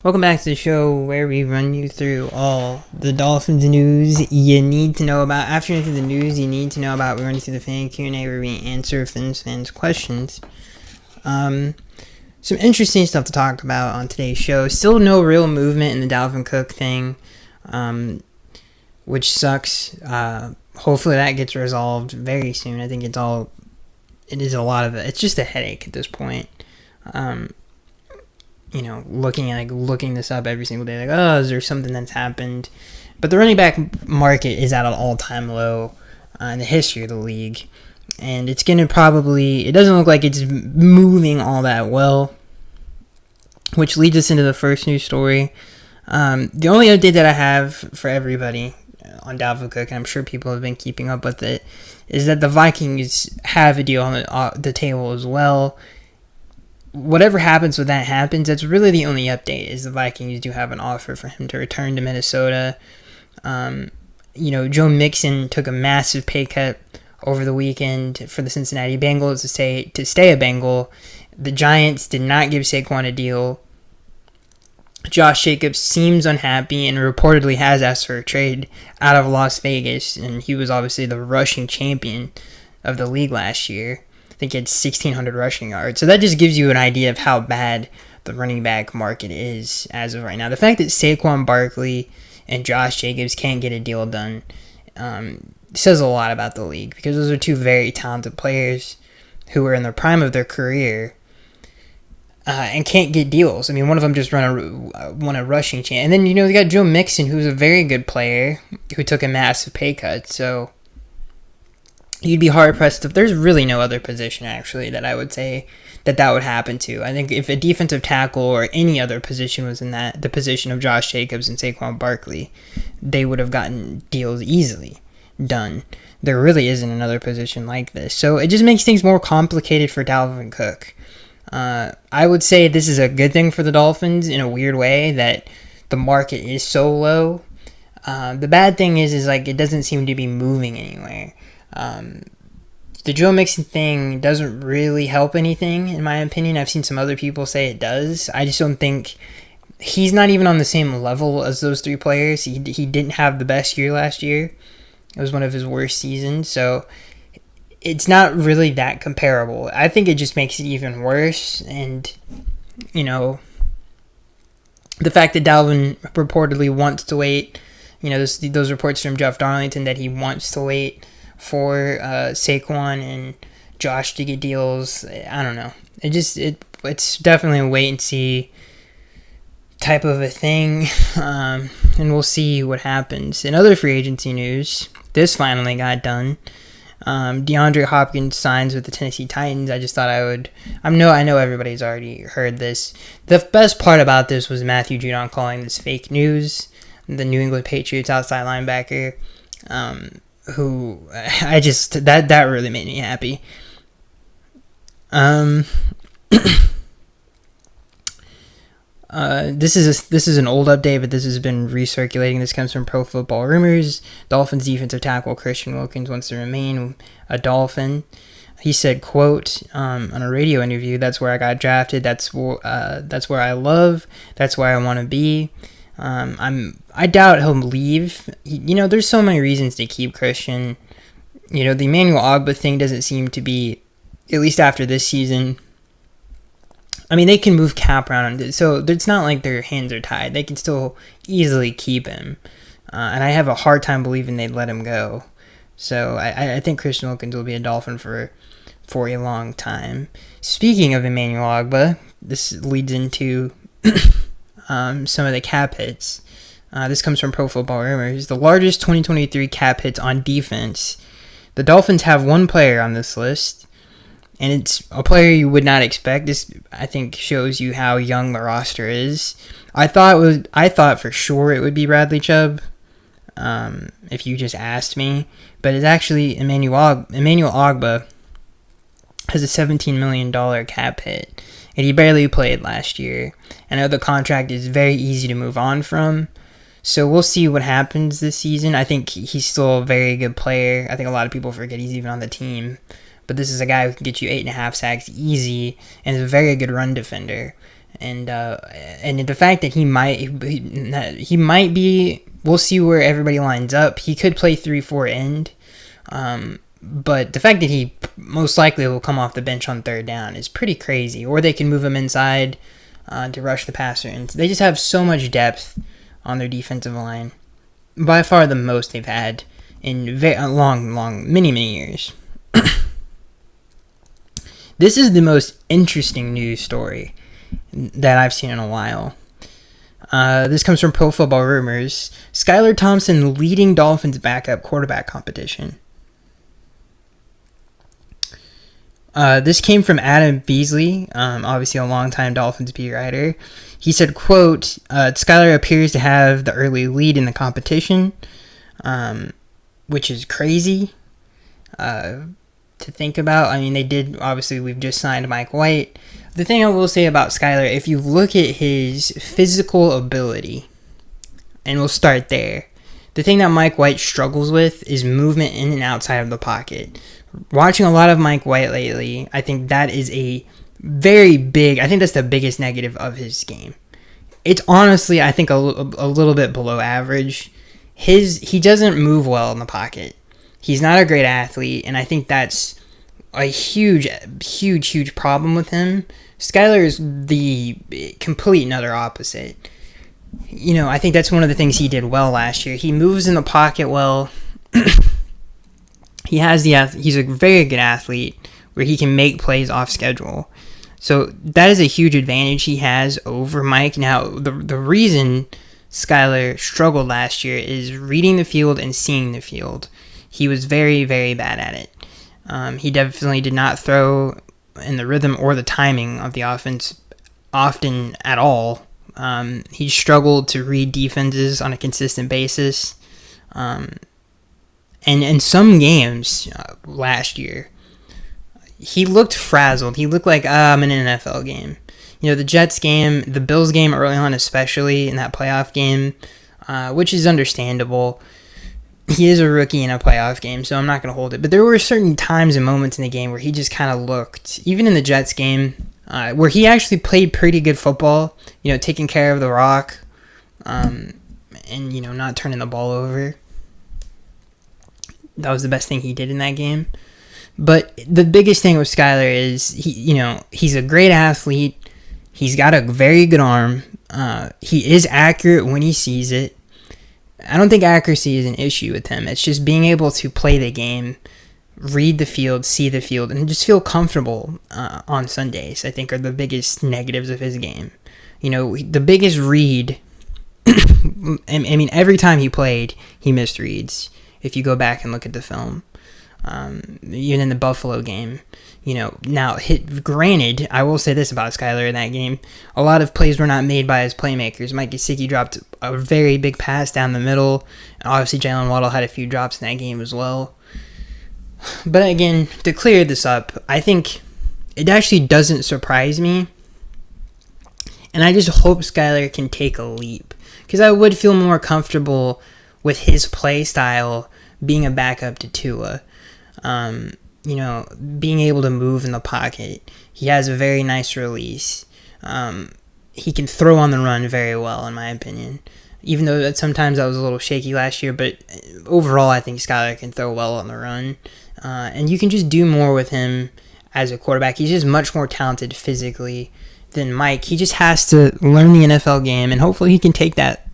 Welcome back to the show where we run you through all the Dolphins news you need to know about. After you get through the news you need to know about, we run you through the fan Q&A where we answer fans' questions. Some interesting stuff to talk about on today's show. Still no real movement in the Dalvin Cook thing, which sucks. Hopefully that gets resolved very soon. I think it's just a headache at this point. Looking this up every single day, is there something that's happened? But the running back market is at an all-time low in the history of the league, and it doesn't look like it's moving all that well, which leads us into the first news story. The only update that I have for everybody on Dalvin Cook, and I'm sure people have been keeping up with it, is that the Vikings have a deal on the table as well. Whatever happens with that happens. That's really the only update, is the Vikings do have an offer for him to return to Minnesota. Joe Mixon took a massive pay cut over the weekend for the Cincinnati Bengals to stay a Bengal. The Giants did not give Saquon a deal. Josh Jacobs seems unhappy and reportedly has asked for a trade out of Las Vegas, and he was obviously the rushing champion of the league last year. I think he had 1,600 rushing yards. So that just gives you an idea of how bad the running back market is as of right now. The fact that Saquon Barkley and Josh Jacobs can't get a deal done says a lot about the league, because those are two very talented players who are in the prime of their career and can't get deals. I mean, one of them just won a rushing champ. And then, they got Joe Mixon, who's a very good player, who took a massive pay cut. So you'd be hard-pressed if there's really no other position, actually, that I would say that would happen to. I think if a defensive tackle or any other position was in the position of Josh Jacobs and Saquon Barkley, they would have gotten deals easily done. There really isn't another position like this. So it just makes things more complicated for Dalvin Cook. I would say this is a good thing for the Dolphins in a weird way, that the market is so low. The bad thing is it doesn't seem to be moving anywhere. The Joe Mixon thing doesn't really help anything, in my opinion. I've seen some other people say it does. I just don't think he's not even on the same level as those three players. He didn't have the best year last year. It was one of his worst seasons, so it's not really that comparable. I think it just makes it even worse, and the fact that Dalvin reportedly wants to wait, those reports from Jeff Darlington that he wants to wait for Saquon and Josh to get deals. I don't know. It's definitely a wait and see type of a thing, and we'll see what happens. In other free agency news, this finally got done. DeAndre Hopkins signs with the Tennessee Titans. I just thought I know everybody's already heard this. The best part about this was Matthew Judon calling this fake news. The New England Patriots outside linebacker, who that really made me happy. This is an old update, but this has been recirculating. This comes from Pro Football Rumors. Dolphins defensive tackle Christian Wilkins wants to remain a Dolphin. He said, quote, on a radio interview, "That's where I got drafted. That's where I love. That's where I want to be. I doubt he'll leave. There's so many reasons to keep Christian. The Emmanuel Ogbah thing doesn't seem to be, at least after this season. I mean, they can move cap around, so it's not like their hands are tied. They can still easily keep him. And I have a hard time believing they'd let him go. So I think Christian Wilkins will be a Dolphin for a long time. Speaking of Emmanuel Ogbah, this leads into some of the cap hits. This comes from Pro Football Rumors. The largest 2023 cap hits on defense. The Dolphins have one player on this list, and it's a player you would not expect. This, I think, shows you how young the roster is. I thought for sure it would be Bradley Chubb, if you just asked me, but it's actually Emmanuel Ogbah. Has a $17 million cap hit, and he barely played last year. I know the contract is very easy to move on from, so we'll see what happens this season. I think he's still a very good player. I think a lot of people forget he's even on the team, but this is a guy who can get you 8.5 sacks easy and is a very good run defender. And the fact that he might be, we'll see where everybody lines up. He could play 3-4 end, but the fact that he most likely will come off the bench on third down is pretty crazy. Or they can move him inside to rush the passer, and they just have so much depth on their defensive line. By far the most they've had in many years. This is the most interesting news story that I've seen in a while. This comes from Pro Football Rumors. Skylar Thompson leading Dolphins backup quarterback competition. This came from Adam Beasley, obviously a longtime Dolphins beat writer. He said, quote, Skylar appears to have the early lead in the competition, which is crazy to think about. I mean, they did, obviously, we've just signed Mike White. The thing I will say about Skylar, if you look at his physical ability, and we'll start there, the thing that Mike White struggles with is movement in and outside of the pocket. Watching a lot of Mike White lately, I think that is I think that's the biggest negative of his game. It's honestly, I think, a little bit below average. He doesn't move well in the pocket. He's not a great athlete, and I think that's a huge problem with him. Skylar is the complete and utter opposite. You know, I think that's one of the things he did well last year. He moves in the pocket well. He's a very good athlete where he can make plays off schedule. So that is a huge advantage he has over Mike. Now, the reason Skylar struggled last year is reading the field and seeing the field. He was very, very bad at it. He definitely did not throw in the rhythm or the timing of the offense often at all. He struggled to read defenses on a consistent basis. And in some games last year, he looked frazzled. He looked like, I'm in an NFL game. You know, the Jets game, the Bills game early on especially, in that playoff game, which is understandable. He is a rookie in a playoff game, so I'm not going to hold it. But there were certain times and moments in the game where he just kind of looked, even in the Jets game, where he actually played pretty good football, you know, taking care of the rock, and, you know, not turning the ball over. That was the best thing he did in that game. But the biggest thing with Skylar is, he's a great athlete. He's got a very good arm. He is accurate when he sees it. I don't think accuracy is an issue with him. It's just being able to play the game, read the field, see the field, and just feel comfortable on Sundays, I think, are the biggest negatives of his game. You know, the biggest read, I mean, every time he played, he missed reads, if you go back and look at the film. Even in the Buffalo game, you know, now granted, I will say this about Skylar in that game. A lot of plays were not made by his playmakers. Mike Gesicki dropped a very big pass down the middle. Obviously, Jalen Waddle had a few drops in that game as well. But again, to clear this up, I think it actually doesn't surprise me. And I just hope Skylar can take a leap. Because I would feel more comfortable with his play style being a backup to Tua. You know, being able to move in the pocket. He has a very nice release. He can throw on the run very well, in my opinion. Even though that sometimes that was a little shaky last year, but overall I think Skylar can throw well on the run. And you can just do more with him as a quarterback. He's just much more talented physically than Mike. He just has to learn the NFL game, and hopefully he can take that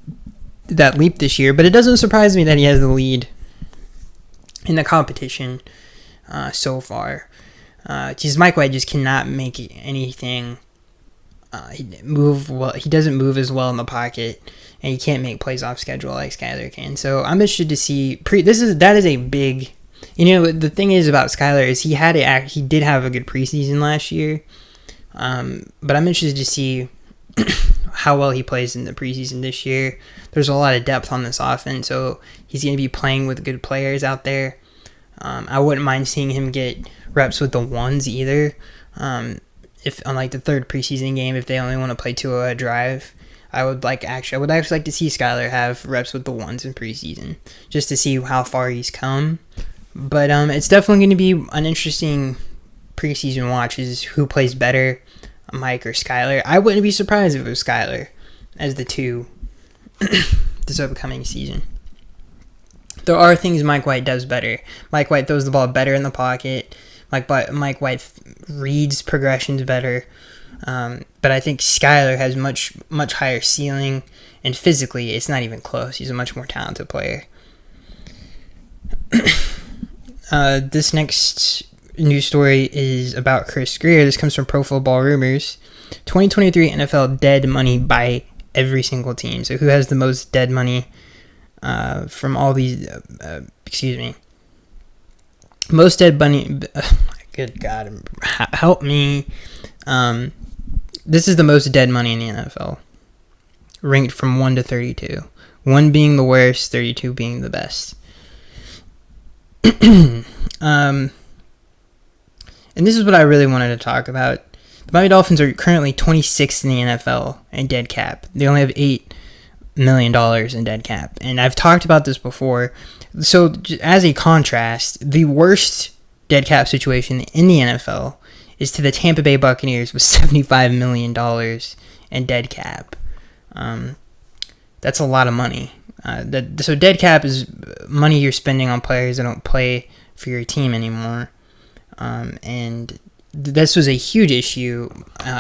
leap this year. But it doesn't surprise me that he has the lead in the competition so far. Just Mike White just cannot make anything move well. He doesn't move as well in the pocket, and he can't make plays off schedule like Skylar can. So I'm interested to see. That is a big. You know, the thing is about Skylar is he did have a good preseason last year, but I'm interested to see how well he plays in the preseason this year. There's a lot of depth on this offense, so he's going to be playing with good players out there. I wouldn't mind seeing him get reps with the ones either. If on like the third preseason game, if they only want to play a drive, I would actually like to see Skylar have reps with the ones in preseason, just to see how far he's come. But it's definitely going to be an interesting preseason watch, is who plays better. Mike or Skylar. I wouldn't be surprised if it was Skylar as the two this upcoming season. There are things Mike White does better. Mike White throws the ball better in the pocket. Mike White reads progressions better. But I think Skylar has much higher ceiling, and physically, it's not even close. He's a much more talented player. This next news story is about Chris Greer. This comes from Pro Football Rumors. 2023 NFL dead money by every single team. So who has the most dead money from all these? Most dead money. Good God, help me. This is the most dead money in the NFL, ranked from 1 to 32. 1 being the worst, 32 being the best. And this is what I really wanted to talk about. The Miami Dolphins are currently 26th in the NFL in dead cap. They only have $8 million in dead cap. And I've talked about this before. So as a contrast, the worst dead cap situation in the NFL is to the Tampa Bay Buccaneers with $75 million in dead cap. That's a lot of money. So dead cap is money you're spending on players that don't play for your team anymore. And this was a huge issue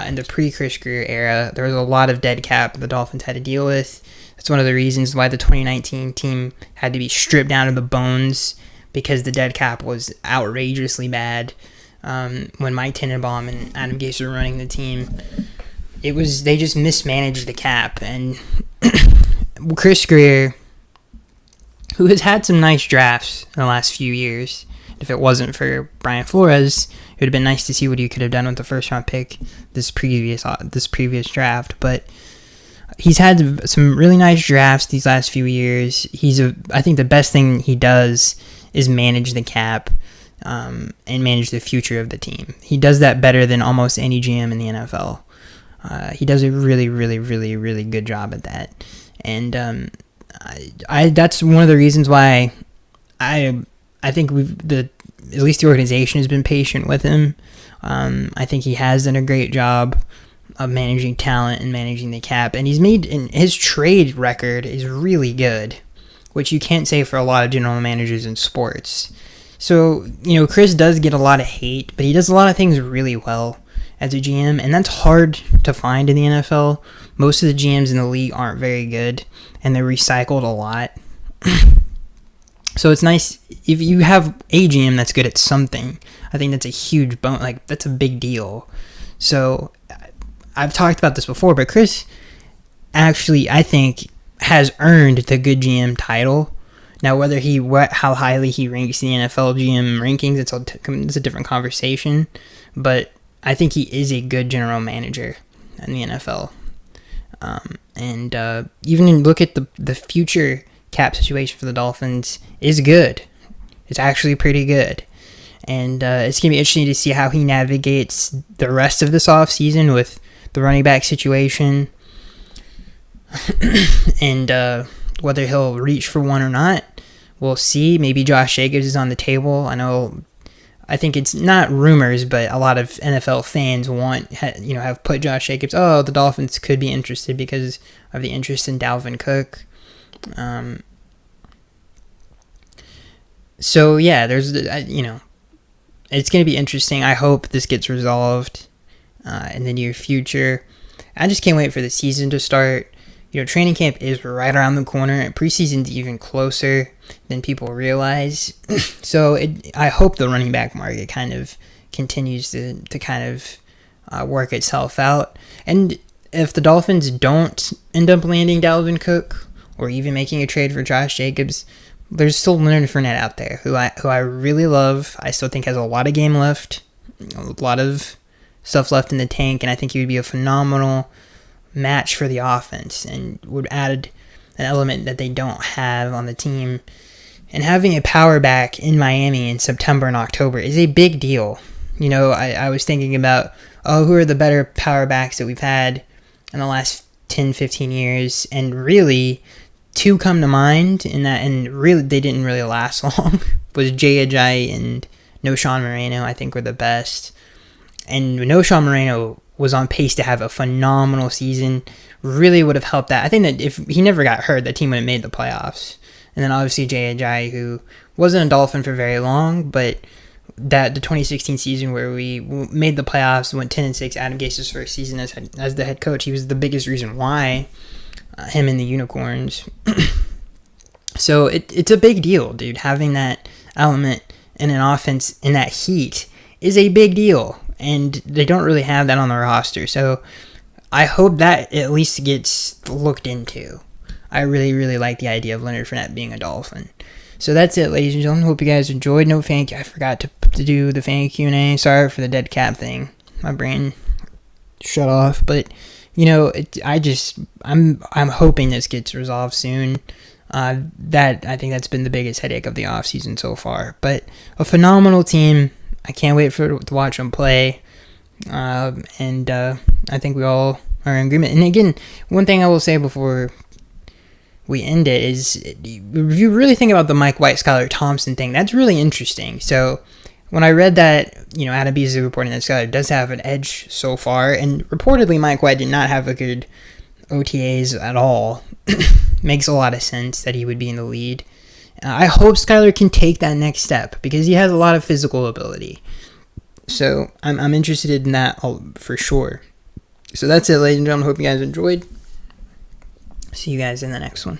in the pre-Chris Greer era. There was a lot of dead cap the Dolphins had to deal with. That's one of the reasons why the 2019 team had to be stripped down to the bones, because the dead cap was outrageously bad. When Mike Tannenbaum and Adam Gase were running the team, they just mismanaged the cap. And Chris Greer, who has had some nice drafts in the last few years, if it wasn't for Brian Flores, it would have been nice to see what he could have done with the first round pick this previous draft. But he's had some really nice drafts these last few years. I think the best thing he does is manage the cap and manage the future of the team. He does that better than almost any GM in the NFL. He does a really, really, really, really good job at that. And that's one of the reasons why I think at least the organization has been patient with him. I think he has done a great job of managing talent and managing the cap, and his trade record is really good, which you can't say for a lot of general managers in sports. So, Chris does get a lot of hate, but he does a lot of things really well as a GM, and that's hard to find in the NFL. Most of the GMs in the league aren't very good, and they're recycled a lot. So it's nice if you have a GM that's good at something. I think that's a huge that's a big deal. So I've talked about this before, but Chris actually, I think, has earned the good GM title. Now, how highly he ranks the NFL GM rankings, it's a different conversation. But I think he is a good general manager in the NFL. Even look at the future cap situation for the Dolphins is good. It's actually pretty good. And it's going to be interesting to see how he navigates the rest of this offseason with the running back situation. And whether he'll reach for one or not, we'll see. Maybe Josh Jacobs is on the table. I think it's not rumors, but a lot of NFL fans have put Josh Jacobs. Oh, the Dolphins could be interested because of the interest in Dalvin Cook. So yeah, there's it's going to be interesting. I hope this gets resolved in the near future. I just can't wait for the season to start. Training camp is right around the corner, and preseason's even closer than people realize. So I hope the running back market kind of continues to kind of work itself out. And if the Dolphins don't end up landing Dalvin Cook or even making a trade for Josh Jacobs, there's still Leonard Fournette out there, who I really love. I still think has a lot of game left, a lot of stuff left in the tank, and I think he would be a phenomenal match for the offense and would add an element that they don't have on the team. And having a power back in Miami in September and October is a big deal. I was thinking about, who are the better power backs that we've had in the last 10, 15 years, and really two come to mind and really they didn't really last long, was Jay Ajayi and Noshawn Moreno. I think were the best. And Noshawn Moreno was on pace to have a phenomenal season. Really would have helped that. I think that if he never got hurt, that team would have made the playoffs. And then obviously Jay Ajayi, who wasn't a Dolphin for very long, but that the 2016 season where we made the playoffs, went 10-6, Adam Gase's first season as the head coach, he was the biggest reason why him and the Unicorns. So it's a big deal, dude. Having that element in an offense in that heat is a big deal, and they don't really have that on the roster. So I hope that at least gets looked into. I really, really like the idea of Leonard Fournette being a Dolphin. So that's it, ladies and gentlemen. Hope you guys enjoyed. No fan. I forgot to do the fan Q&A. Sorry for the dead cap thing. My brain shut off. But I'm hoping this gets resolved soon. That I think that's been the biggest headache of the offseason so far. But a phenomenal team. I can't wait to watch them play. And I think we all are in agreement. And again, one thing I will say before we end it is, if you really think about the Mike White, Skylar Thompson thing, that's really interesting. So when I read that, Adam Beasley reporting that Skylar does have an edge so far, and reportedly Mike White did not have a good OTAs at all, makes a lot of sense that he would be in the lead. I hope Skylar can take that next step because he has a lot of physical ability. So I'm interested in that for sure. So that's it, ladies and gentlemen. Hope you guys enjoyed. See you guys in the next one.